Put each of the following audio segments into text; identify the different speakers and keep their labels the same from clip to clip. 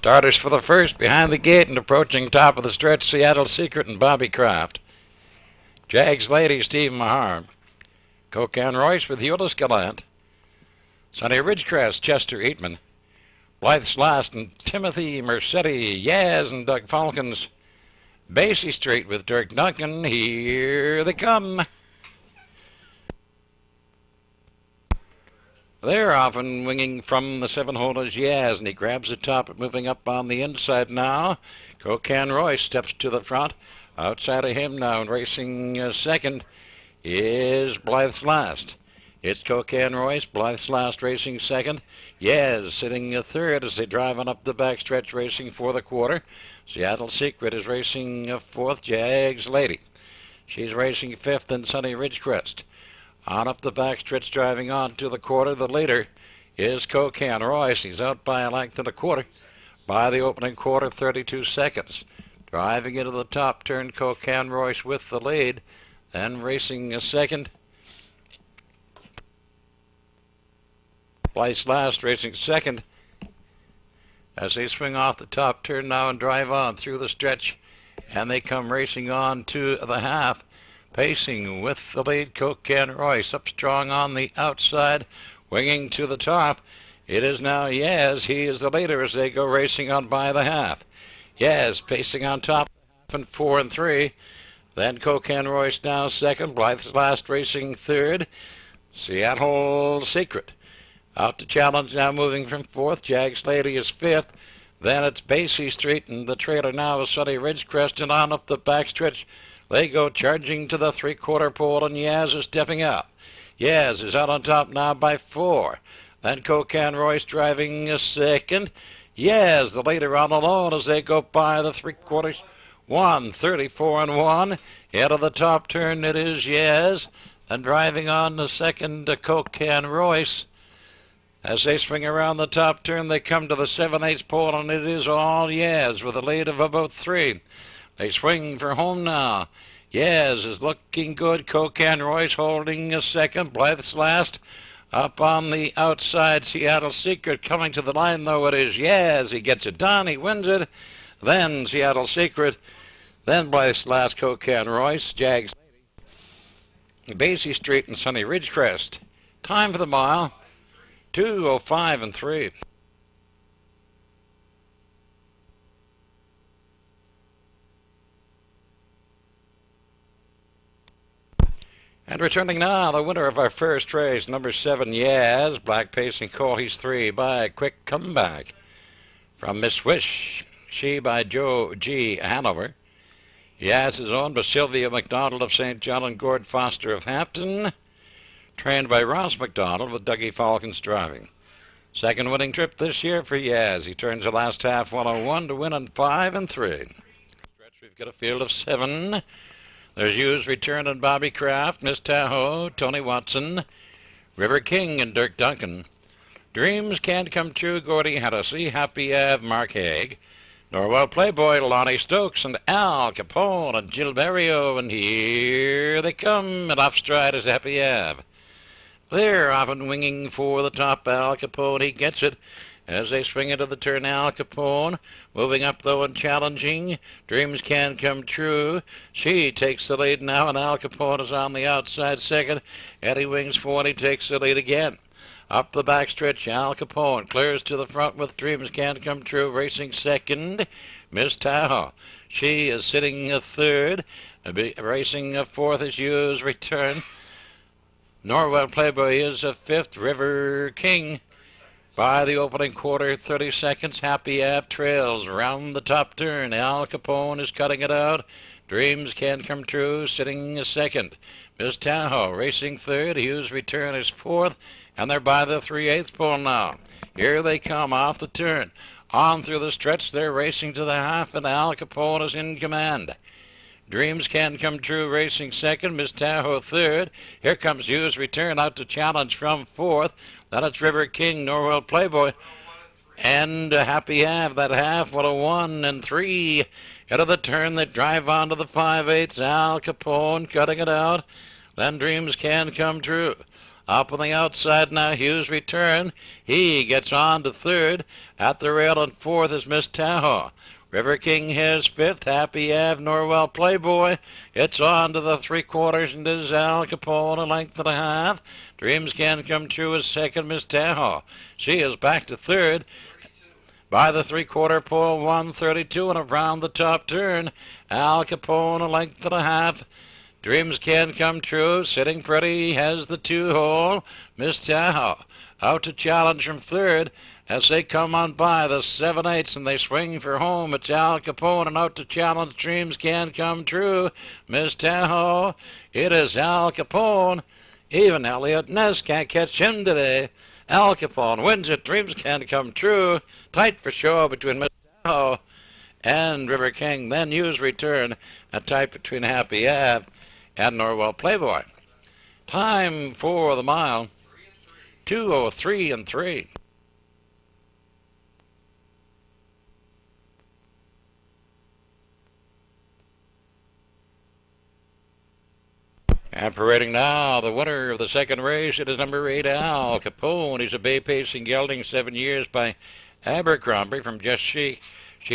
Speaker 1: Starters for the first behind the gate and approaching top of the stretch, Seattle Secret and Bobby Kraft. Jags Lady, Steve Mahar. Cocan Royce with Euless Gallant. Sunny Ridgecrest, Chester Eatman. Blythe's Last and Timothy Mercetti, Yaz and Doug Falcons. Basie Street with Dirk Duncan. Here they come. They're often winging from the 7-hole is Yaz, and he grabs the top, moving up on the inside now. Cocan Royce steps to the front. Outside of him now and racing second is Blythe's Last. It's Cocan Royce, Blythe's Last racing second. Yaz sitting third as they drive on up the backstretch racing for the quarter. Seattle Secret is racing fourth. Jags Lady. She's racing fifth, and Sunny Ridgecrest. On up the backstretch driving on to the quarter. The leader is Cocan Royce. He's out by a length and a quarter. By the opening quarter, 32 seconds. Driving into the top turn, Cocan Royce with the lead. Then racing a second. Blythe's Last racing second. As they swing off the top turn now and drive on through the stretch. And they come racing on to the half. Pacing with the lead, Cocan Royce up strong on the outside, winging to the top. It is now Yaz. He is the leader as they go racing on by the half. Yaz pacing on top, and 4 and 3. Then Cocan Royce now second. Blythe's Last racing third. Seattle Secret out to challenge now, moving from fourth. Jags Lady is fifth. Then it's Basie Street, and the trailer now is Sunny Ridgecrest, and on up the backstretch. They go charging to the 3/4 pole, and Yaz is stepping up. Yaz is out on top now by 4. Then Cocan Royce driving a second. Yaz, the leader on alone as they go by the 3/4. 34 and 1. Into the top turn it is Yaz. And driving on the second, Cocan Royce. As they swing around the top turn, they come to the 7/8 pole, and it is all Yaz with a lead of about 3. They swing for home now. Yaz is looking good. Cocan Royce holding a second. Blythe's Last up on the outside. Seattle Secret coming to the line, though. It is Yaz. He gets it done. He wins it. Then Seattle Secret. Then Blythe's Last, Cocan Royce. Jags Lady. Basie Street and Sunny Ridgecrest. Time for the mile. 2:05 and 3. And returning now, the winner of our first race, number 7, Yaz. Black Pacing Cole, he's 3 by a quick comeback from Miss Wish. She by Joe G. Hanover. Yaz is owned by Sylvia McDonald of St. John and Gord Foster of Hampton. Trained by Ross McDonald with Dougie Falcons driving. Second winning trip this year for Yaz. He turns the last half 101 to win on 5 and 3. Stretch, we've got a field of 7. There's Hughes Return and Bobby Kraft, Miss Tahoe, Tony Watson, River King and Dirk Duncan. Dreams Can't Come True, Gordy Hennessy, Happy Ave, Mark Haig, Norwell Playboy, Lonnie Stokes, and Al Capone and Jill Barrio, and here they come, and off stride is Happy Ave. They're often winging for the top. Al Capone, he gets it. As they swing into the turn, Al Capone, moving up though and challenging. Dreams Can Come True. She takes the lead now, and Al Capone is on the outside second. Eddie Wings 40 takes the lead again. Up the backstretch, Al Capone clears to the front with Dreams Can't Come True racing second. Miss Tahoe, she is sitting a third. Racing a fourth is Hughes Return. Norwell Playboy is a fifth. River King by the opening quarter, 30 seconds. Happy Ave trails around the top turn. Al Capone is cutting it out. Dreams Can't Come True sitting a second. Miss Tahoe racing third. Hughes Return is fourth. And they're by the 3/8 pole now. Here they come off the turn. On through the stretch, they're racing to the half, and Al Capone is in command. Dreams Can Come True racing second. Miss Tahoe third. Here comes Hughes Return out to challenge from fourth. Then it's River King, Norwell Playboy, and Happy Ave. That half, 101 and 3. Out of the turn, they drive on to the 5/8. Al Capone cutting it out. Then Dreams Can Come True. Up on the outside now, Hughes return. He gets on to third. At the rail and fourth is Miss Tahoe. River King has fifth. Happy Ave, Norwell Playboy. It's on to the three-quarters and is Al Capone, a length and a half. Dreams Can Come True is second, Miss Tahoe. She is back to third. By the three-quarter pole, 132 and around the top turn. Al Capone, a length and a half. Dreams Can Come True, sitting pretty, has the two-hole. Miss Tahoe out to challenge from third as they come on by the 7/8 and they swing for home. It's Al Capone and out to challenge Dreams Can Come True. Miss Tahoe, it is Al Capone. Even Elliot Ness can't catch him today. Al Capone wins it. Dreams Can Come True. Tight for show between Miss Tahoe and River King. Then Hughes return. A tight between Happy Ave and Norwell Playboy. Time for the mile, 2:03 and 3. And parading now, the winner of the second race, it is number 8, Al Capone. He's a bay pacing gelding, 7 years by Abercrombie from Just She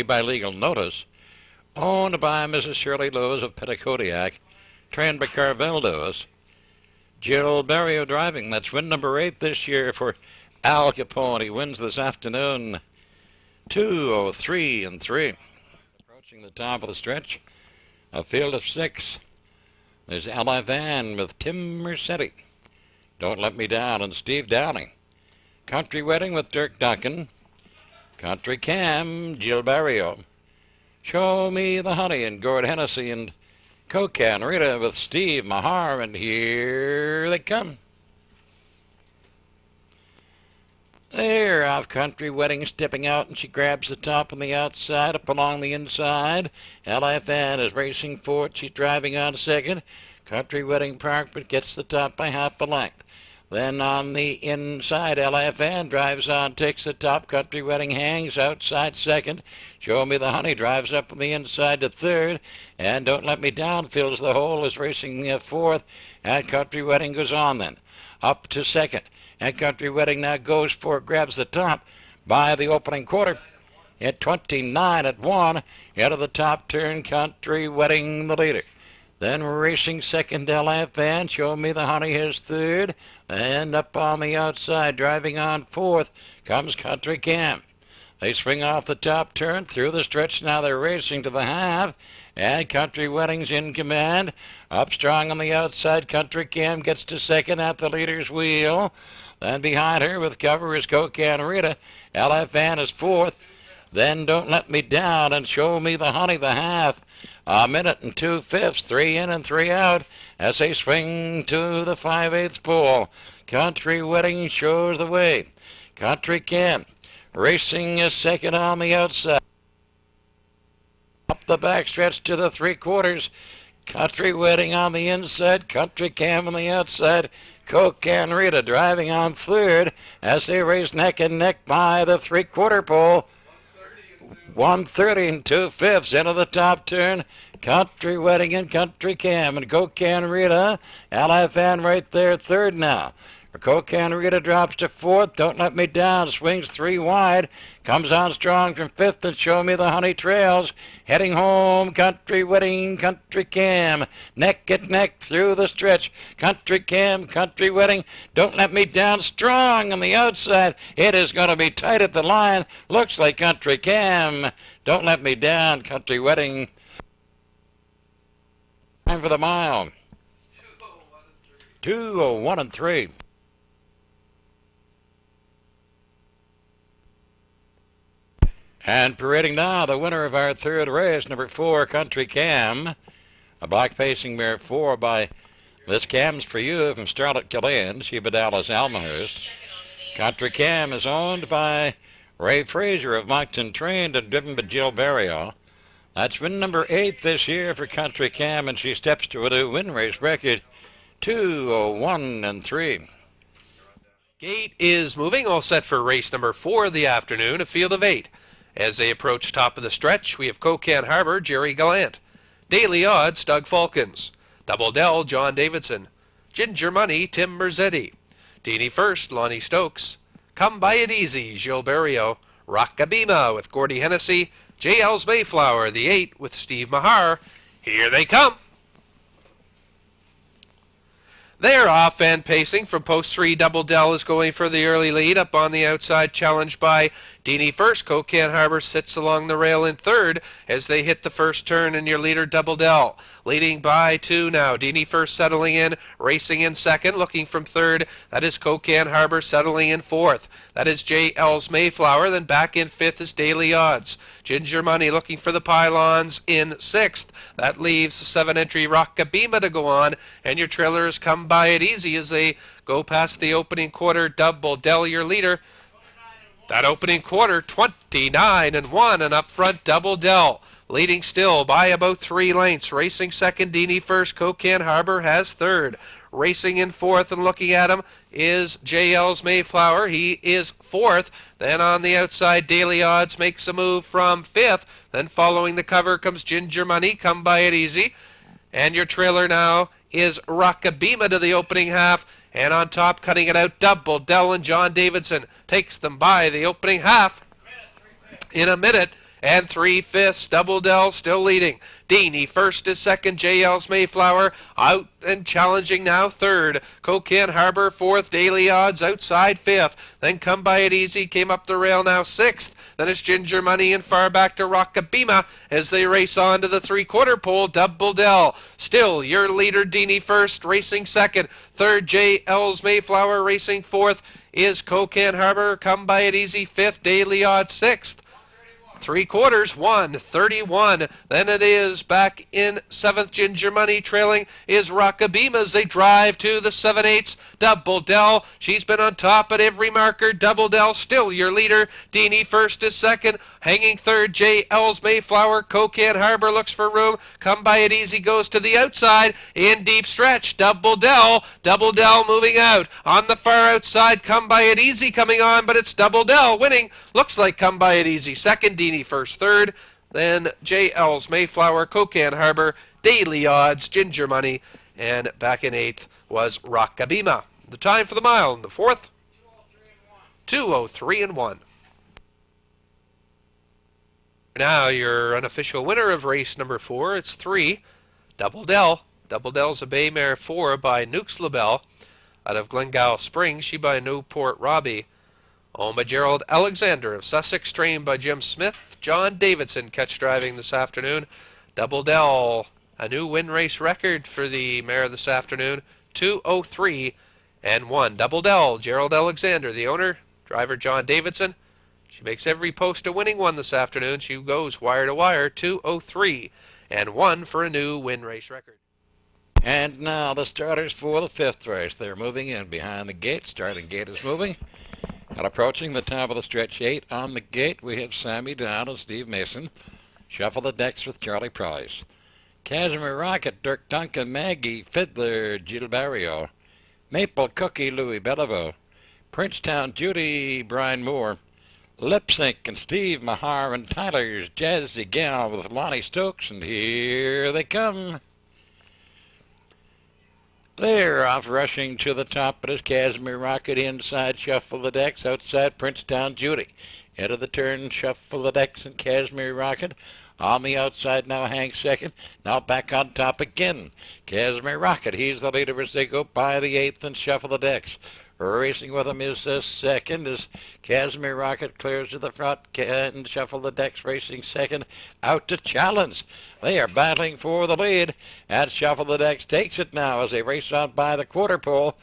Speaker 1: by legal notice. Owned by Mrs. Shirley Lewis of Petticodiac. Trained by Carvel Lewis. Jill Barrio driving. That's win number 8 this year for Al Capone. He wins this afternoon. 2:03 and 3. Approaching the top of the stretch. A field of 6. There's Ally Van with Tim Mercetti. Don't Let Me Down and Steve Downing. Country Wedding with Dirk Duncan. Country Cam, Jill Barrio. Show Me the Honey and Gord Hennessy and Cocan Rita with Steve Mahar, and here they come. There, off Country Wedding stepping out, and she grabs the top on the outside, up along the inside. LFN is racing for it. She's driving on second. Country Wedding Park, but gets the top by half a length. Then on the inside, LFN drives on, takes the top. Country Wedding hangs outside second. Show Me the Honey drives up on the inside to third. And Don't Let Me Down fills the hole, is racing fourth. And Country Wedding goes on then. Up to second. And Country Wedding now goes for it, grabs the top by the opening quarter. At 29 at 1. Out of the top turn, Country Wedding the leader. Then racing second, LFN. Show Me the Honey is third. And up on the outside, driving on fourth, comes Country Cam. They swing off the top turn through the stretch. Now they're racing to the half. And Country Wedding's in command. Up strong on the outside, Country Cam gets to second at the leader's wheel. Then behind her with cover is Cocan Rita. LFN is fourth. Then Don't Let Me Down and Show Me the Honey the half. A minute and 2/5, 3 in and 3 out as they swing to the 5/8 pole. Country Wedding shows the way. Country Cam racing is second on the outside. Up the backstretch to the 3/4. Country Wedding on the inside. Country Cam on the outside. Cocan Rita driving on third as they race neck and neck by the 3/4 pole. 1:30 and 2/5 into the top turn. Country Wedding and Country Cam and Cocan Rita. LFN right there, third now. Cocan Rita drops to fourth. Don't Let Me Down swings 3 wide. Comes on strong from fifth and Show Me the Honey trails. Heading home, Country Wedding, Country Cam. Neck and neck through the stretch. Country Cam, Country Wedding. Don't Let Me Down strong on the outside. It is going to be tight at the line. Looks like Country Cam. Don't Let Me Down, Country Wedding. Time for the mile. 2:01 and 3. And parading now, the winner of our third race, number 4, Country Cam. A black pacing mare 4 by This Cam's For You from Starlet Killeen, Sheba Dallas Almahurst. Country Cam is owned by Ray Fraser of Moncton, trained and driven by Jill Barrio. That's win number 8 this year for Country Cam, and she steps to a new win race record, 2:01 and 3.
Speaker 2: Gate is moving, all set for race number 4 of the afternoon, a field of 8. As they approach top of the stretch, we have Cocan Harbor, Jerry Gallant. Daily Odds, Doug Falkins. Double Dell, John Davidson. Ginger Money, Tim Merzetti. Deanie first, Lonnie Stokes. Come By It Easy, Gilles Barrio. Rockabima with Gordy Hennessy. JL's Mayflower, the 8 with Steve Mahar. Here they come. They're off and pacing from post 3. Double Dell is going for the early lead. Up on the outside, challenged by Deanie first. Cocan Harbor sits along the rail in third as they hit the first turn, and your leader Double Dell leading by 2 now. Deanie first settling in, racing in second, looking from third. That is Cocan Harbor settling in fourth. That is JL's Mayflower. Then back in fifth is Daily Odds. Ginger Money looking for the pylons in sixth. That leaves 7 entry Rockabima to go on, and your trailers Come By It Easy as they go past the opening quarter. Double Dell, your leader. That opening quarter, 29-1, and up front, Double Dell leading still by about 3 lengths. Racing second, Deanie first. Cocan Harbor has third. Racing in fourth and looking at him is JL's Mayflower. He is fourth. Then on the outside, Daily Odds makes a move from fifth. Then following the cover comes Ginger Money, Come By It Easy. And your trailer now is Rockabima to the opening half. And on top, cutting it out, Double Dell and John Davidson takes them by the opening half in a minute and 3/5. Double Dell still leading. Deanie first is second. JL's Mayflower out and challenging now third. Cocan Harbor fourth. Daily Odds outside fifth. Then Come By It Easy came up the rail now sixth. Then it's Ginger Money and far back to Rockabima as they race on to the 3/4 pole. Double Dell still your leader. Deanie first, racing second. Third, JL's Mayflower racing fourth is Cocan Harbor. Come By It Easy fifth. Daily Odds sixth. 3/4, 1:31. Then it is back in seventh. Ginger Money trailing is Rockabima as they drive to the 7/8. Double Dell, she's been on top at every marker. Double Dell still your leader. Deanie first is second. Hanging third, JL's Mayflower. Cocan Harbor looks for room. Come By It Easy goes to the outside in deep stretch. Double Dell moving out. On the far outside, Come By It Easy coming on, but it's Double Dell winning. Looks like Come By It Easy second, Deanie first, third. Then JL's Mayflower, Cocan Harbor, Daily Odds, Ginger Money, and back in eighth was Rockabima. The time for the mile in the fourth, 2:03-1. Now your unofficial winner of race number 4, it's 3, Double Dell. Double Dell's a bay mare 4 by Nukes LaBelle out of Glengyle Springs. She by Newport Robbie. Owned by Gerald Alexander of Sussex, trained by Jim Smith. John Davidson catch driving this afternoon. Double Dell, a new win race record for the mare this afternoon, 2:03-1. Double Dell, Gerald Alexander, the owner, driver John Davidson. She makes every post a winning one this afternoon. She goes wire to wire, 2:03-1 for a new win race record.
Speaker 1: And now the starters for the 5th race. They're moving in behind the gate. Starting gate is moving. And approaching the top of the stretch 8 on the gate, we have Sammy Down and Steve Mason. Shuffle the decks with Charlie Price. Casimir Rocket, Dirk Duncan, Maggie Fiddler, Gilles Barrio. Maple Cookie, Louis Belleville. Princetown Judy, Brian Moore. Lip Sync and Steve Mahar, and Tyler's Jazzy Gal with Lonnie Stokes, and here they come. They're off rushing to the top, but as Casimir Rocket inside, Shuffle the Decks, outside Princetown Judy. Into the turn, Shuffle the Decks and Casimir Rocket. On the outside now, Hank second. Now back on top again. Casimir Rocket, he's the leader as they go by the 8th and Shuffle the Decks. Racing with him is second as Casimir Rocket clears to the front and Shuffle the Decks racing second out to challenge. They are battling for the lead and Shuffle the Decks takes it now as they race on by the 1/4 pole.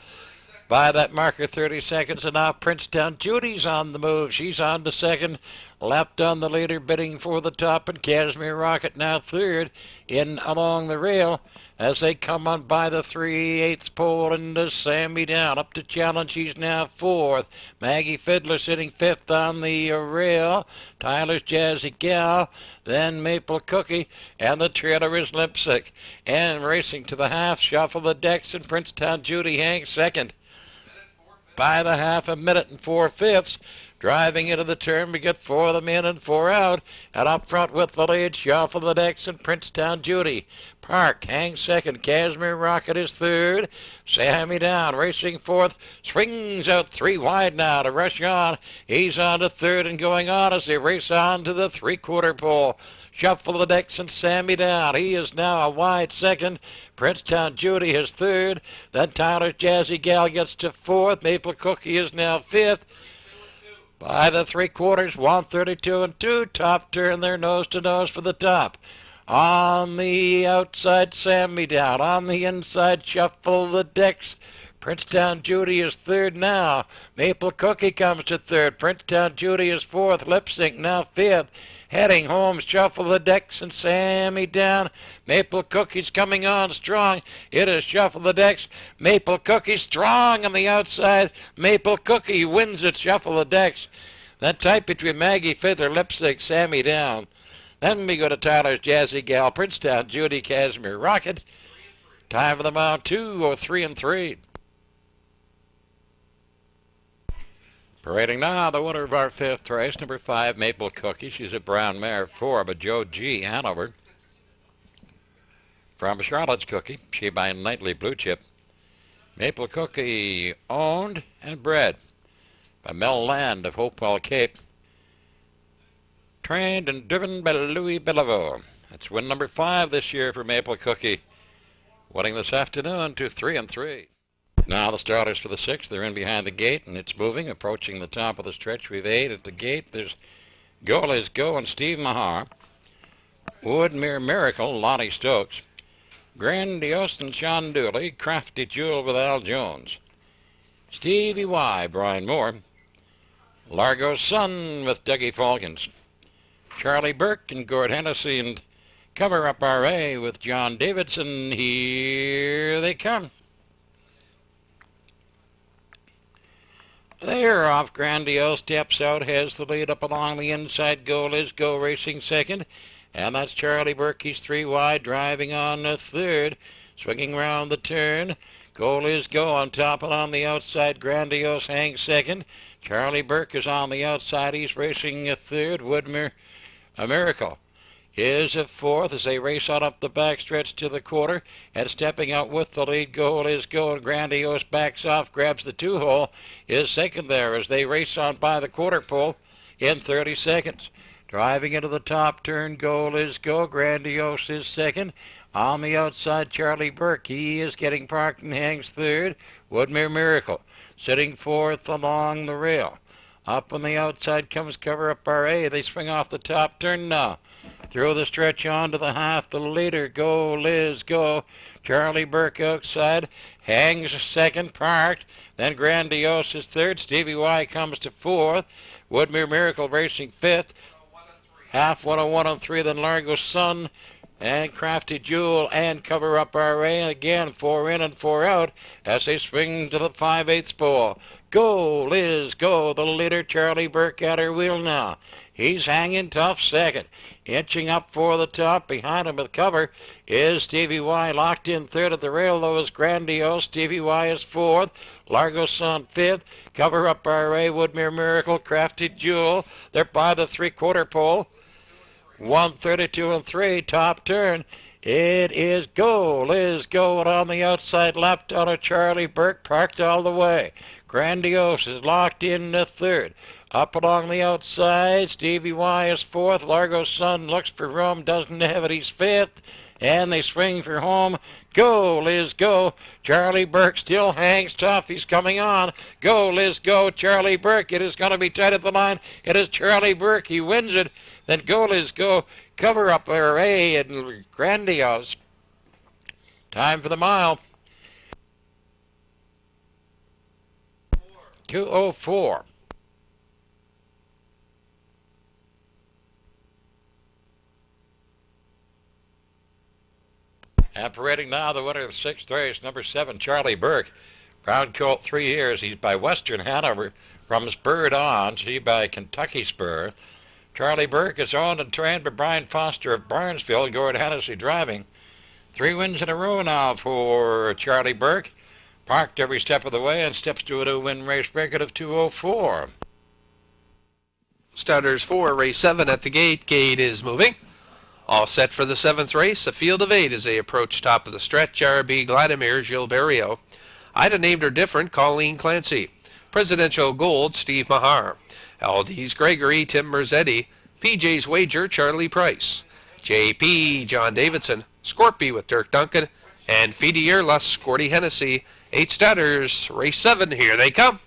Speaker 1: By that marker, 30 seconds, and now Princetown Judy's on the move. She's on to second, lapped on the leader, bidding for the top, and Casimir Rocket now third in along the rail as they come on by the 3/8 pole, and Sammy Down up to challenge. He's now fourth. Maggie Fiddler sitting fifth on the rail. Tyler's Jazzy Gal, then Maple Cookie, and the trailer is Lipstick. And racing to the half, Shuffle the Decks, and Princetown Judy Hank second. By the half, a minute and 4/5. Driving into the turn, we get 4 of them in and 4 out. And up front with the lead, Shuffle the Decks and Princetown Judy. Park hangs second. Casimir Rocket is third. Sammy Down racing fourth. Swings out 3 wide now to rush on. He's on to third and going on as they race on to the three-quarter pole. Shuffle the Decks and Sammy Down. He is now a wide second. Princetown Judy is third. Then Tyler's Jazzy Gal gets to fourth. Maple Cookie is now fifth. By the three-quarters, 132 and 2. Top turn there, nose to nose for the top. On the outside, Sammy Down. On the inside, Shuffle the Decks. Princetown Judy is third now. Maple Cookie comes to third. Princetown Judy is fourth. Lip Sync now fifth. Heading home, Shuffle the Decks and Sammy Down. Maple Cookie's coming on strong. It is Shuffle the Decks. Maple Cookie strong on the outside. Maple Cookie wins it. Shuffle the Decks. Then tight between Maggie Fiddler, Lip Sync, Sammy Down. Then we go to Tyler's Jazzy Gal, Princetown Judy, Casimir Rocket. Time for the mile 2:03 and 3. Parading now, the winner of our 5th race, number 5, Maple Cookie. She's a brown mare, 4 by Joe G. Hanover. From Charlotte's Cookie, she by Nightly Blue Chip. Maple Cookie owned and bred by Mel Land of Hopewell Cape. Trained and driven by Louis Bellevaux. That's win number 5 this year for Maple Cookie. Winning this afternoon to 3 and 3. Now the starters for the 6th. They're in behind the gate, and it's moving, approaching the top of the stretch. We've 8 at the gate. There's Go Liz Go and Steve Mahar. Woodmere Miracle, Lonnie Stokes. Grandiose and Sean Dooley. Crafty Jewel with Al Jones. Stevie Y, Brian Moore. Largo's Son with Dougie Falcons. Charlie Burke and Gord Hennessy, and Cover Up RA with John Davidson. Here they come. They're off. Grandiose steps out, has the lead up along the inside. Go Liz Go racing second. And that's Charlie Burke. He's 3 wide, driving on the third. Swinging round the turn. Go Liz Go on top and on the outside. Grandiose hangs second. Charlie Burke is on the outside. He's racing a third. Woodmere a Miracle is a fourth as they race on up the backstretch to the quarter, and stepping out with the lead, Go Liz Go, and Grandiose backs off, grabs the 2-hole, is second there as they race on by the quarter pole in 30 seconds. Driving into the top turn, Go Liz Go, Grandiose is second. On the outside, Charlie Burke, he is getting parked and hangs third. Woodmere Miracle sitting fourth along the rail. Up on the outside comes Cover Up RA. They swing off the top turn now. Through the stretch on to the half, the leader, Go Liz Go. Charlie Burke outside, hangs second, parked. Then Grandiose is third. Stevie Y comes to fourth. Woodmere Miracle racing fifth. Half 101 and 3, then Largo's Son and Crafty Jewel and Cover Up RA. Again, 4 in and 4 out as they swing to the 5/8 pole. Go Liz Go, the leader, Charlie Burke at her wheel now. He's hanging tough second. Inching up for the top. Behind him with cover is Stevie Y. Locked in third at the rail, though, is Grandiose. Stevie Y is fourth. Largo's Son fifth. Cover Up RA, Woodmere Miracle, Crafty Jewel. They're by the three-quarter pole. 132 and 3, top turn. It is Go Liz Go, and on the outside, lapped on a Charlie Burke, parked all the way. Grandiose is locked in the third. Up along the outside, Stevie Y is fourth. Largo's Son looks for room, doesn't have it, he's fifth. And they swing for home. Go Liz Go. Charlie Burke still hangs tough. He's coming on. Go Liz Go. Charlie Burke. It is going to be tight at the line. It is Charlie Burke. He wins it. Then Go Liz Go. Cover Up RA and Grandiose. Time for the mile. 2:04. And parading now, the winner of the 6th race, number 7, Charlie Burke. Brown colt, 3 years. He's by Western Hanover from Spurred on. She by Kentucky Spur. Charlie Burke is owned and trained by Brian Foster of Barnesville and Gord Hennessy driving. 3 wins in a row now for Charlie Burke. Parked every step of the way and steps to a new win race record of 2:04.
Speaker 2: Starters for race 7 at the gate. Gate is moving. All set for the 7th race. A field of 8 as they approach top of the stretch. RB Vladimir Gilberto. Ida named her different. Colleen Clancy. Presidential Gold. Steve Mahar. LD's Gregory. Tim Merzetti. PJ's Wager. Charlie Price. JP. John Davidson. Scorpy with Dirk Duncan. And Fidierlus. Squirty Hennessy. 8 starters. Race 7. Here they come.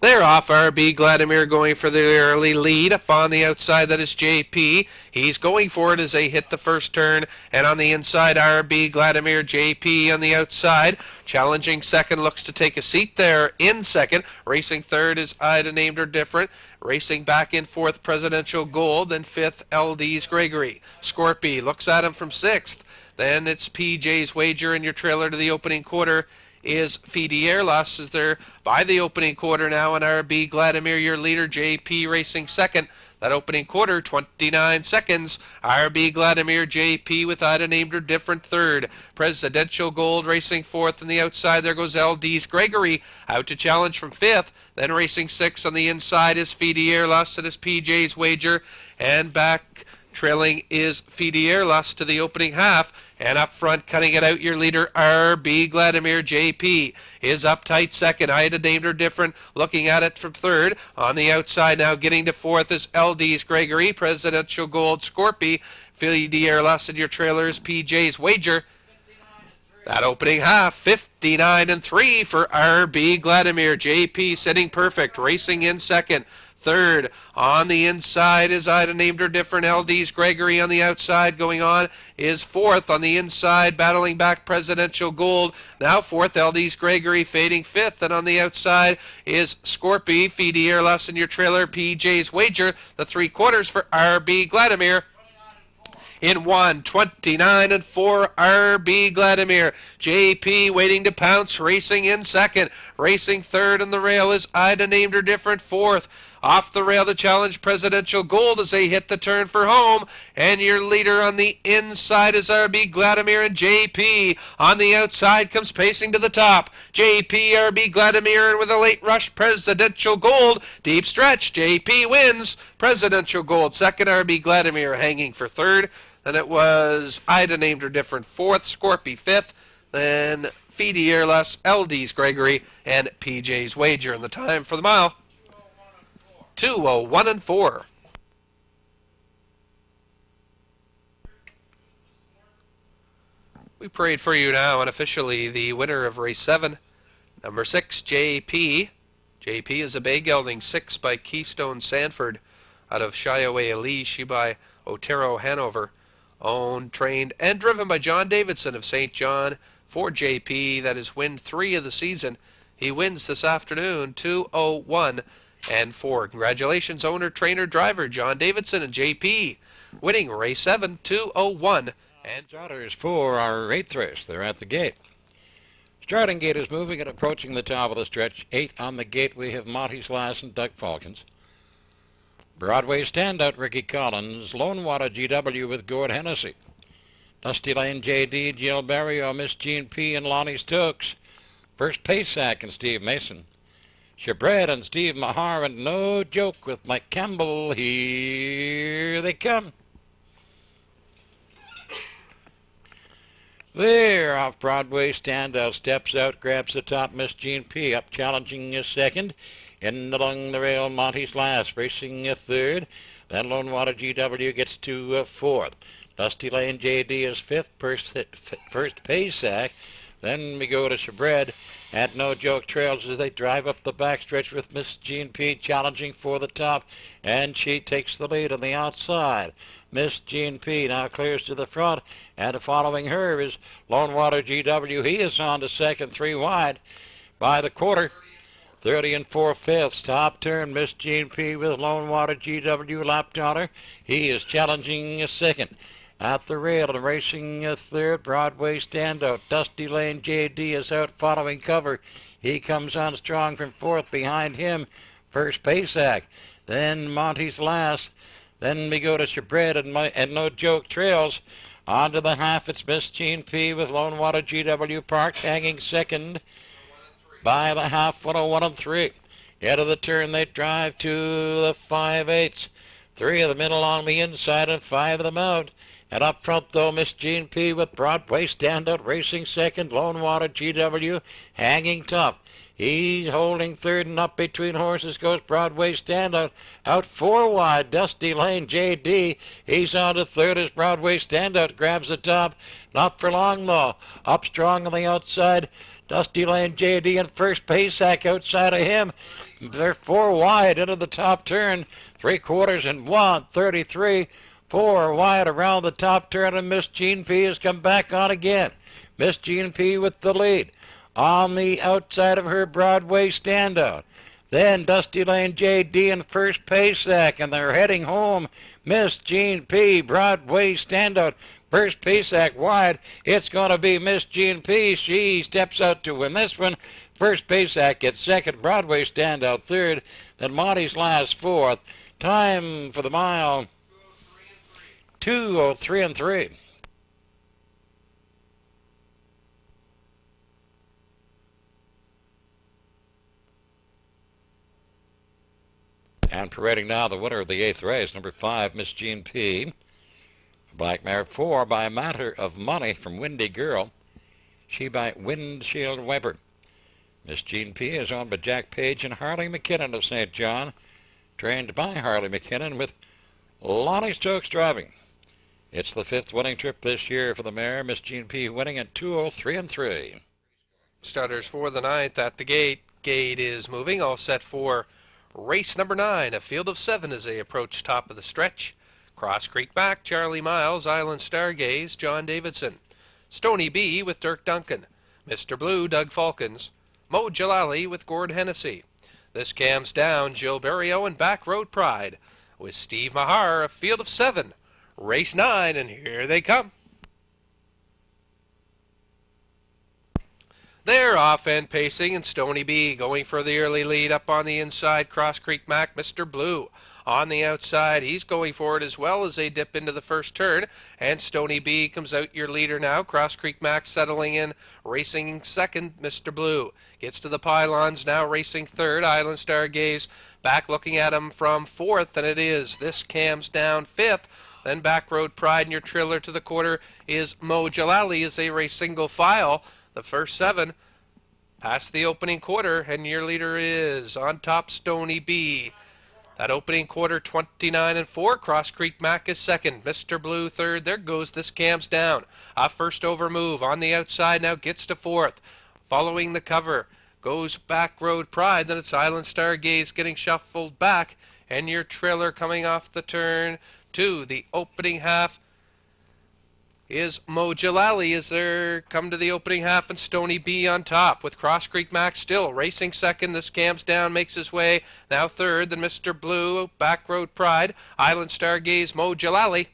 Speaker 2: They're off. RB Vladimir going for the early lead. Up on the outside, that is JP. He's going for it as they hit the first turn. And on the inside, RB Vladimir, JP on the outside. Challenging second, looks to take a seat there in second. Racing third is Ida named her different. Racing back in fourth, Presidential Gold. Then fifth, LD's Gregory. Scorpy looks at him from sixth. Then it's PJ's Wager in your trailer to the opening quarter. Is Fidierlas as they're by the opening quarter now, and RB Vladimir, your leader. JP racing second. That opening quarter, 29 seconds. RB Vladimir, JP with Ida named her different third. Presidential Gold racing fourth. On the outside, there goes LD's Gregory out to challenge from fifth. Then racing sixth on the inside is Fidierlas. It is PJ's Wager. And back trailing is Fidierlas to the opening half. And up front, cutting it out, your leader, RB Vladimir, JP, is up tight second. Ida named her different, looking at it from third. On the outside now, getting to fourth is LD's Gregory, Presidential Gold, Scorpy, Fidierlas in your trailers, PJ's Wager. That opening half, 59-3 for RB Vladimir. JP sitting perfect, racing in second. Third, on the inside is Ida named her different. LD's Gregory on the outside. Going on is fourth. On the inside, battling back, Presidential Gold. Now fourth, LD's Gregory fading fifth. And on the outside is Scorpy, Fidierlas in your trailer, PJ's Wager. The 3/4 for RB Vladimir. In 1:29-4, RB Vladimir. JP waiting to pounce, racing in second. Racing third on the rail is Ida named her different fourth. Off the rail to challenge Presidential Gold as they hit the turn for home. And your leader on the inside is RB Vladimir, and JP on the outside comes pacing to the top. JP, RB Vladimir, and with a late rush, Presidential Gold. Deep stretch, JP wins. Presidential Gold second, RB Vladimir hanging for third. Then it was Ida named her different fourth, Scorpy fifth. Then Fidierlas, LD's Gregory, and PJ's Wager. And the time for the mile, 2:01-4. We prayed for you now, and officially the winner of race 7, number 6, JP. JP is a bay gelding, 6 by Keystone Sanford out of Shiaway Elise. She by Otero Hanover. Owned, trained, and driven by John Davidson of St. John for JP. That is win 3 of the season. He wins this afternoon, 2:01-4. Congratulations, owner, trainer, driver, John Davidson and JP, winning race 7, 2:01.
Speaker 1: And starters for our 8th race. They're at the gate. Starting gate is moving and approaching the top of the stretch. 8 on the gate. We have Monty's Lass and Doug Falcons. Broadway standout, Ricky Collins. Lone Water GW with Gord Hennessy. Dusty Lane JD, Jill Barrio, Miss Jean P. and Lonnie Stokes. First Paysack and Steve Mason. Shabred and Steve Mahar, and No Joke with Mike Campbell. Here they come. There, off Broadway, standout, steps out, grabs the top, Miss Jean P. Up challenging a second. In along the rail, Monty's Last, racing a third. Then Lone Water GW gets to fourth. Dusty Lane JD is fifth, first Paysack. Then we go to Shabred at No Joke Trails as they drive up the backstretch with Miss Jean P. challenging for the top, and she takes the lead on the outside. Miss Jean P. now clears to the front, and following her is Lone Water GW. He is on to second, 3 wide by the quarter. 30 4/5. Top turn, Miss Jean P. with Lone Water GW lapped on her. He is challenging a second. At the rail and racing a third, Broadway standout. Dusty Lane JD is out following cover. He comes on strong from fourth. Behind him, first Paysack. Then Monty's Last. Then we go to Shabred and No Joke Trails. On to the half, it's Miss Jean P. with Lone Water GW Parks hanging second by the half, 101-3. Into the turn they drive to the 5/8. 3 of the men along the inside and 5 of them out. And up front, though, Miss Jean P. with Broadway Standout racing second. Lone Water GW hanging tough. He's holding third, and up between horses goes Broadway Standout. Out 4 wide, Dusty Lane JD. He's on to third as Broadway Standout grabs the top. Not for long, though. Up strong on the outside. Dusty Lane JD in first. Paysack outside of him. They're 4 wide into the top turn. 3/4 and 1:33. 4 wide around the top turn, and Miss Jean P. has come back on again. Miss Jean P. with the lead. On the outside of her, Broadway Standout. Then Dusty Lane JD in first, Paysack, and they're heading home. Miss Jean P. Broadway Standout. First Paysack wide. It's going to be Miss Jean P. She steps out to win this one. First Paysack gets second. Broadway Standout third. Then Monty's last fourth. Time for the mile. 2:03 and 3. And parading now the winner of the 8th race, number 5, Miss Jean P. Black mare 4 by a matter of money from Windy Girl. She by Windshield Weber. Miss Jean P. is owned by Jack Page and Harley McKinnon of St. John. Trained by Harley McKinnon with Lonnie Stokes driving. It's the 5th winning trip this year for the mare. Miss Jean P. winning at 2:03 and 3.
Speaker 2: Starters for the 9th at the gate. Gate is moving, all set for race number 9, a field of 7 as they approach top of the stretch. Cross Creek back, Charlie Miles, Island Stargaze, John Davidson. Stony B with Dirk Duncan. Mr. Blue, Doug Falcons. Mo Jalali with Gord Hennessy. This cams down, Jill Berrio and Back Road Pride. With Steve Mahar, a field of 7. Race 9, and here they come. They're off and pacing, and Stony B going for the early lead up on the inside. Cross Creek Mac, Mr. Blue. On the outside, he's going for it as well as they dip into the first turn. And Stony B comes out your leader now. Cross Creek Mac settling in, racing second, Mr. Blue. Gets to the pylons, now racing third. Island Stargaze back looking at him from 4th, and it is. This cams down 5th. Then Back Road Pride, and your trailer to the quarter is Mo Jalali as they race single file. The first 7 past the opening quarter, and your leader is on top, Stony B. That opening quarter, 29 and 4. Cross Creek Mac is second. Mr. Blue third. There goes this cams down. A first over move on the outside now gets to 4th. Following the cover goes Back Road Pride. Then it's Island Stargaze getting shuffled back, and your trailer coming off the turn to the opening half is Mo Jalali as they come to the opening half, and Stony B on top with Cross Creek Max still racing second. This cams down, makes his way now third. Then Mr. Blue, Back Road Pride, Island Stargaze, Mo Jalali.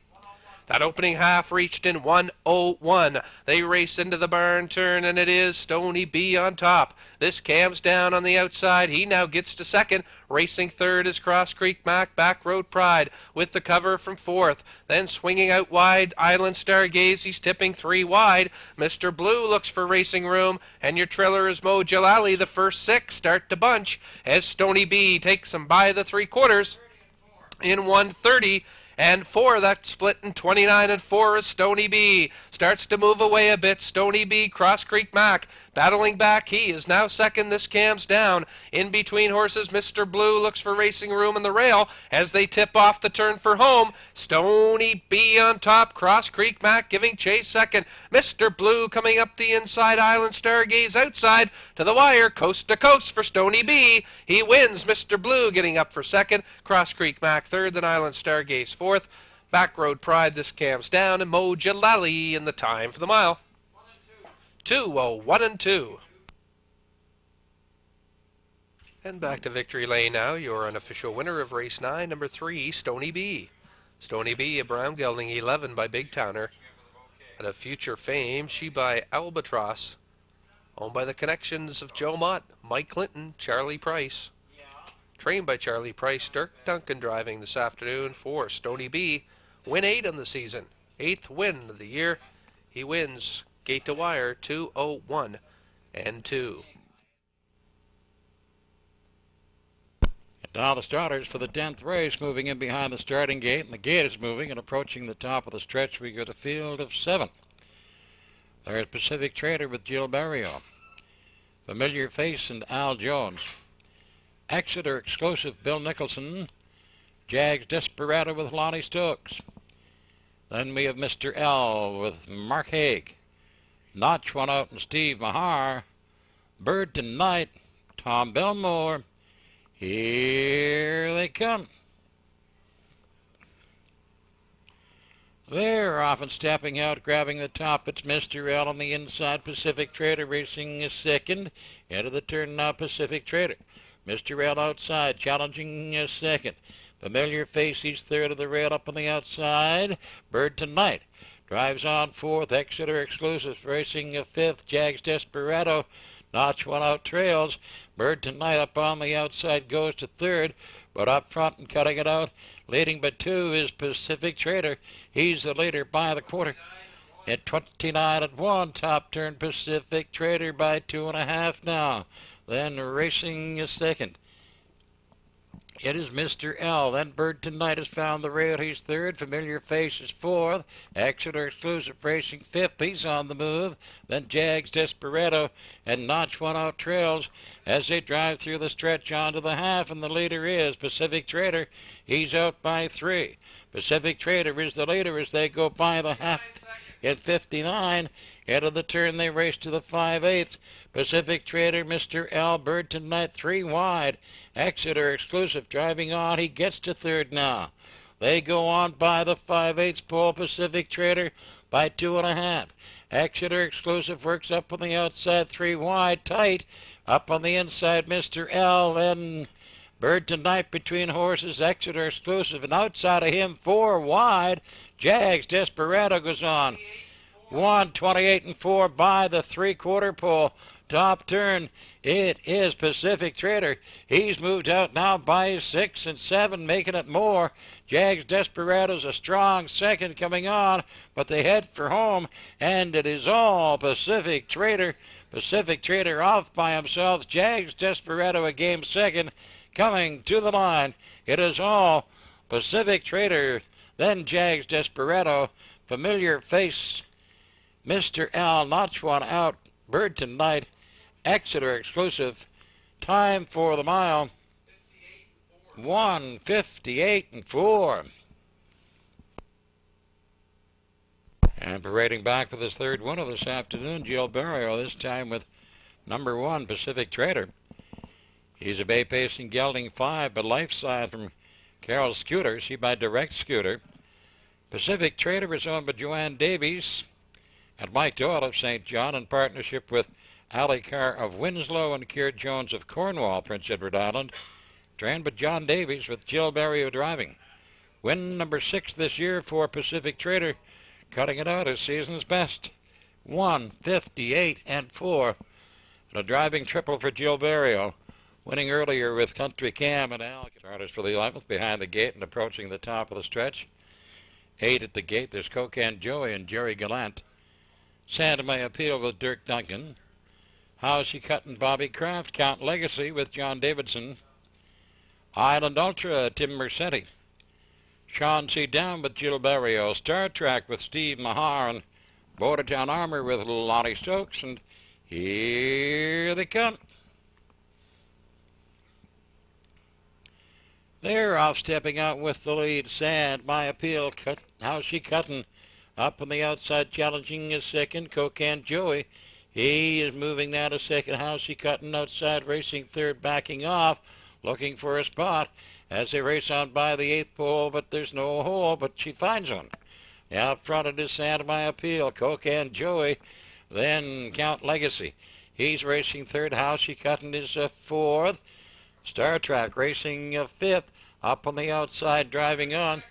Speaker 2: That opening half reached in 1:01. They race into the barn turn, and it is Stony B on top. This cams down on the outside. He now gets to second. Racing third is Cross Creek Mac, Back Road Pride with the cover from 4th. Then swinging out wide, Island Stargaze. He's tipping 3 wide. Mr. Blue looks for racing room, and your trailer is Mo Jalali. The first 6 start to bunch as Stony B takes him by the 3/4 in 1:30. And 4, that split in 29 and 4 is Stony B. Starts to move away a bit. Stony B, Cross Creek Mac, battling back. He is now second. This cams down. In between horses, Mr. Blue looks for racing room in the rail as they tip off the turn for home. Stony B on top. Cross Creek Mac giving chase second. Mr. Blue coming up the inside. Island Stargaze outside to the wire. Coast to coast for Stony B. He wins. Mr. Blue getting up for second. Cross Creek Mac third. Then Island Stargaze fourth. Back Road Pride, this cams down, and Mo Jalali in the time for the mile. 2:01 and 2. And back to Victory Lane now. Your unofficial winner of race 9, number 3, Stony B. Stony B, a brown gelding 11 by Big Towner. At a future fame, she by Albatross. Owned by the connections of Joe Mott, Mike Clinton, Charlie Price. Trained by Charlie Price, Dirk Duncan driving this afternoon for Stony B. Win 8 on the season. 8th win of the year. He wins gate to wire 2:01 and 2.
Speaker 1: Now the starters for the 10th race moving in behind the starting gate, and the gate is moving and approaching the top of the stretch. We got a field of 7. There's Pacific Trader with Jill Barrio, Familiar Face and Al Jones, Exeter Exclusive Bill Nicholson, Jags Desperado with Lonnie Stokes. Then we have Mr. L with Mark Haig, Notch One Out and Steve Mahar, Bird Tonight, Tom Belmore. Here they come. They're often stepping out, grabbing the top. It's Mr. L on the inside. Pacific Trader racing a second. Into the turn now, Pacific Trader. Mr. L outside, challenging a second. Familiar Face, he's third of the rail up on the outside. Bird Tonight drives on fourth. Exeter Exclusive racing a fifth. Jags Desperado. Notch One Out trails. Bird Tonight up on the outside goes to third, but up front and cutting it out, leading by 2 is Pacific Trader. He's the leader by the quarter. At 29-1, top turn Pacific Trader by 2.5 now. Then racing a second. It is Mr. L. Then Bird Tonight has found the rail. He's third. Familiar Face is fourth. Exeter Exclusive Racing fifth. He's on the move. Then Jags Desperado and Notch One Out trails as they drive through the stretch onto the half. And the leader is Pacific Trader. He's out by 3. Pacific Trader is the leader as they go by the half. At 59, into the turn they race to the 5/8. Pacific Trader, Mr. L. Bird Tonight 3 wide. Exeter Exclusive driving on. He gets to third now. They go on by the 5/8 pole. Pacific Trader by 2.5. Exeter Exclusive works up on the outside 3 wide. Tight. Up on the inside, Mr. L. Then Bird Tonight between horses. Exeter Exclusive. And outside of him 4 wide. Jags Desperado goes on. 1:28-4 by the 3/4 pole. Top turn, it is Pacific Trader. He's moved out now by 6 and 7, making it more. Jags Desperado's a strong second coming on, but they head for home, and it is all Pacific Trader. Pacific Trader off by himself. Jags Desperado a game second, coming to the line. It is all Pacific Trader. Then Jags Desperado, Familiar Face, Mr. L, Notch One Out, Bird Tonight, Exeter Exclusive. Time for the mile, 1:58-4. And parading back with his third winner this afternoon, Jill Barrio, this time with number 1, Pacific Trader. He's a bay pacing gelding 5, but life side from Carol Scooter. She by Direct Scooter. Pacific Trader is owned by Joanne Davies and Mike Doyle of St. John in partnership with Ali Carr of Winslow and Keir Jones of Cornwall, Prince Edward Island. Trained by John Davies with Jill Barrio driving. Win number 6 this year for Pacific Trader. Cutting it out his season's best. 1:58-4. And a driving triple for Jill Barrio. Winning earlier with Country Cam and Al. Starters for the 11th behind the gate and approaching the top of the stretch. 8 at the gate. There's Cocan Joey and Jerry Gallant. Santa May Appeal with Dirk Duncan. How's She Cuttin' Bobby Kraft. Count Legacy with John Davidson. Island Ultra, Tim Mercetti. Sean C. Down with Jill Barrio. Star Trek with Steve Mahar and Bordertown Armor with Lonnie Stokes. And here they come. They're off stepping out with the lead. Sand, My Appeal, How's She Cuttin'? Up on the outside, challenging a second. Cocan Joey. He is moving now to second. How's She Cuttin' outside, racing third, backing off, looking for a spot as they race on by the 8th pole, but there's no hole, but she finds one. Now up front it is Sand, My Appeal, Cocan Joey, then Count Legacy. He's racing third. How's She Cuttin' is fourth. Star Trek racing fifth. Up on the outside, driving on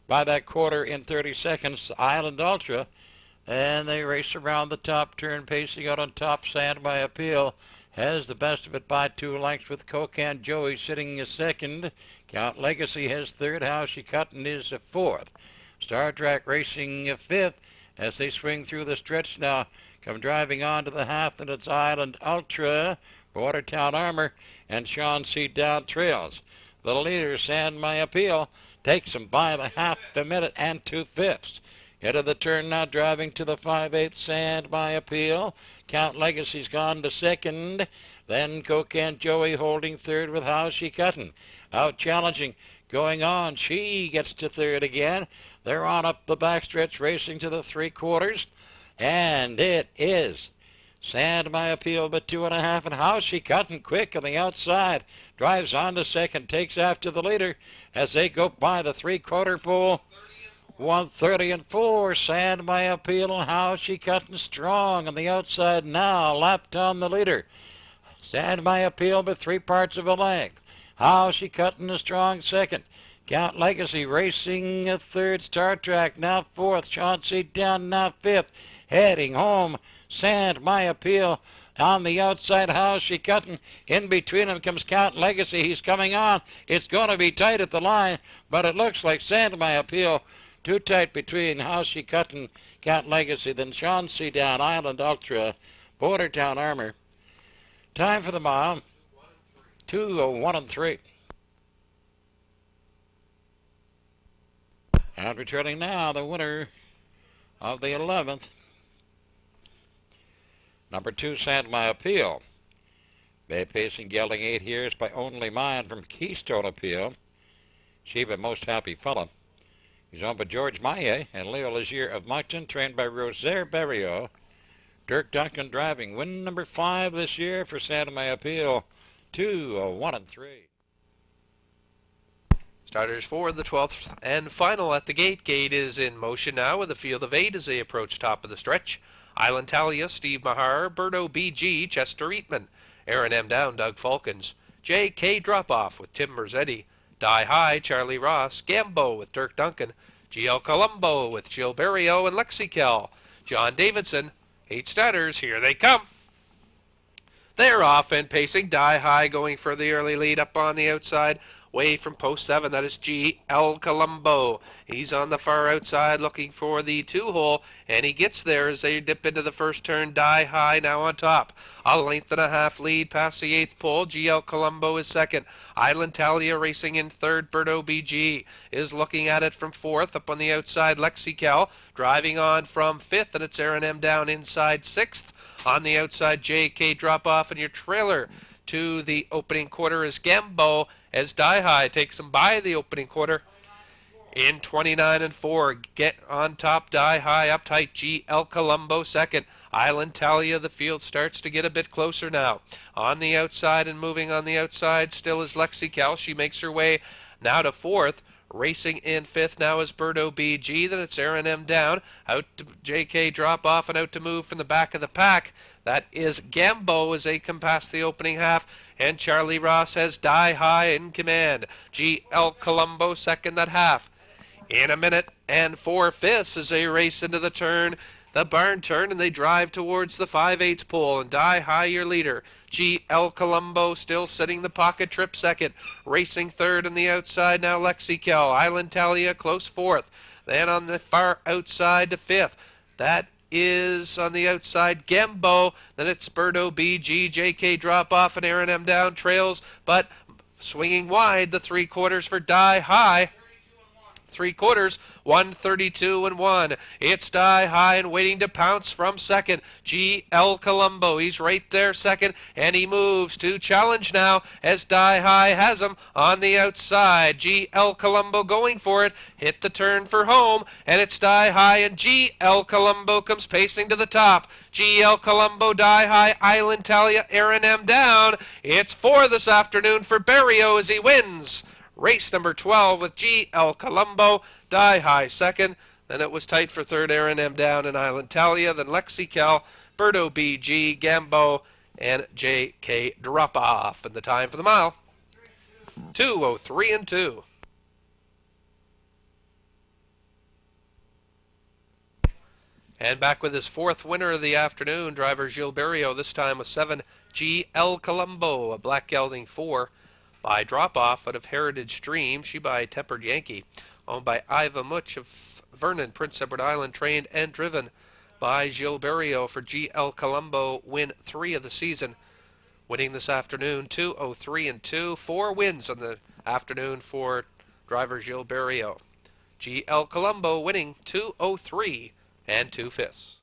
Speaker 1: by that quarter in 30 seconds. Island Ultra. And they race around the top turn, pacing out on top. Sand by Appeal has the best of it by 2 lengths with Cocan Joey sitting second. Count Legacy has third. How's She Cuttin' is fourth. Star Trek racing fifth as they swing through the stretch now. Come driving on to the half, and it's Island Ultra, Bordertown Armor, and Sean C. Down trails. The leader, Sand My Appeal, takes him by the half a minute and 2/5. Into the turn now, driving to the 5/8, Sand My Appeal. Count Legacy's gone to second. Then Cocan Joey holding third with How's She Cuttin'. Out challenging, going on. She gets to third again. They're on up the backstretch, racing to the 3/4. And it is Sand My Appeal, but 2.5, and How's She Cuttin' quick on the outside. Drives on to second, takes after the leader as they go by the 3/4 pole. 1:30 and 4. Sand My Appeal and How's She Cuttin' strong on the outside now, lapped on the leader. Sand My Appeal, but 3 parts of a length. How's She Cuttin' a strong second. Count Legacy racing a third. Star Trek now fourth. Chauncey down now fifth. Heading home, Sand My Appeal on the outside. How's She Cuttin'? In between them comes Count Legacy. He's coming on. It's going to be tight at the line, but it looks like Sand My Appeal too tight between How's She Cuttin', Count Legacy, then Chauncey down, Island Ultra, Bordertown Armor. Time for the mile, 2:01 and 3. And returning now, the winner of the 11th, number 2, Sand My Appeal. Bay Pacing gelding 8 years by Only Mine from Keystone Appeal. She the most happy fella. He's owned by George Maillet and Leo Legier of Moncton, trained by Rosaire Barrio. Dirk Duncan driving. Win number 5 this year for Sand My Appeal, 2:01 and 3.
Speaker 2: Starters for the 12th and final at the gate. Gate is in motion now with a field of 8 as they approach top of the stretch. Island Talia, Steve Mahar, Berto BG, Chester Eatman, Aaron M. Down, Doug Falcons, J.K. Drop-Off with Tim Merzetti, Die High, Charlie Ross, Gambo with Dirk Duncan, G.L. Colombo with Jill Barrio and Lexi Kell, John Davidson. 8 starters, here they come. They're off and pacing. Die High going for the early lead up on the outside. Way from post 7, that is G.L. Colombo. He's on the far outside looking for the 2-hole, and he gets there as they dip into the first turn. Die High now on top. A length and a half lead past the 8th pole. G.L. Colombo is second. Island Talia racing in third. Berto BG is looking at it from 4th. Up on the outside, Lexi Kell driving on from 5th, and it's Aaron M. Down inside 6th. On the outside, J.K. Drop-Off, and your trailer to the opening quarter is Gambo as Die High takes him by the opening quarter in 29 and 4. Get on top, Die High up tight. G.L. Colombo second. Island Talia, the field starts to get a bit closer now. On the outside and moving on the outside still is Lexi Kell. She makes her way now to 4th. Racing in 5th now is Berto BG. Then it's Aaron M. Down. Out to J.K. Drop-Off and out to move from the back of the pack. That is Gambo as they come past the opening half. And Charlie Ross has Die High in command. G.L. Colombo second that half. In a minute and 4/5 as they race into the turn, the barn turn, and they drive towards the 5/8 pole. And Die High, your leader. G.L. Colombo still sitting the pocket trip second. Racing third on the outside now Lexi Kell. Island Talia close 4th. Then on the far outside to 5th. That is on the outside Gambo. Then it's Berto BG, J.K. Drop-Off, and Aaron M. Down trails, but swinging wide the 3/4 for Die High. 3/4, 132 and 1. It's Die High and waiting to pounce from second. G.L. Colombo, he's right there second, and he moves to challenge now as Die High has him on the outside. G.L. Colombo going for it, hit the turn for home, and it's Die High, and G.L. Colombo comes pacing to the top. G.L. Colombo, Die High, Island Talia, Aaron M. Down. It's 4 this afternoon for Barrio as he wins race number 12 with G.L. Colombo, Die High second. Then it was tight for third, Aaron M. Down and Island Talia. Then Lexi Kell, Berto BG, Gambo, and J.K. Drop-Off. And the time for the mile, 2:03 and 2. And back with his 4th winner of the afternoon, driver Gilles Barrio, this time with 7, G.L. Colombo, a black gelding 4. By Drop-Off out of Heritage Dream. She by Tempered Yankee. Owned by Iva Much of Vernon, Prince Edward Island. Trained and driven by Gilles Barrio for G.L. Colombo. Win 3 of the season. winning this afternoon, 2:03 and 2. 4 wins on the afternoon for driver Gilles Barrio. GL Colombo winning 2:03 and 2/5.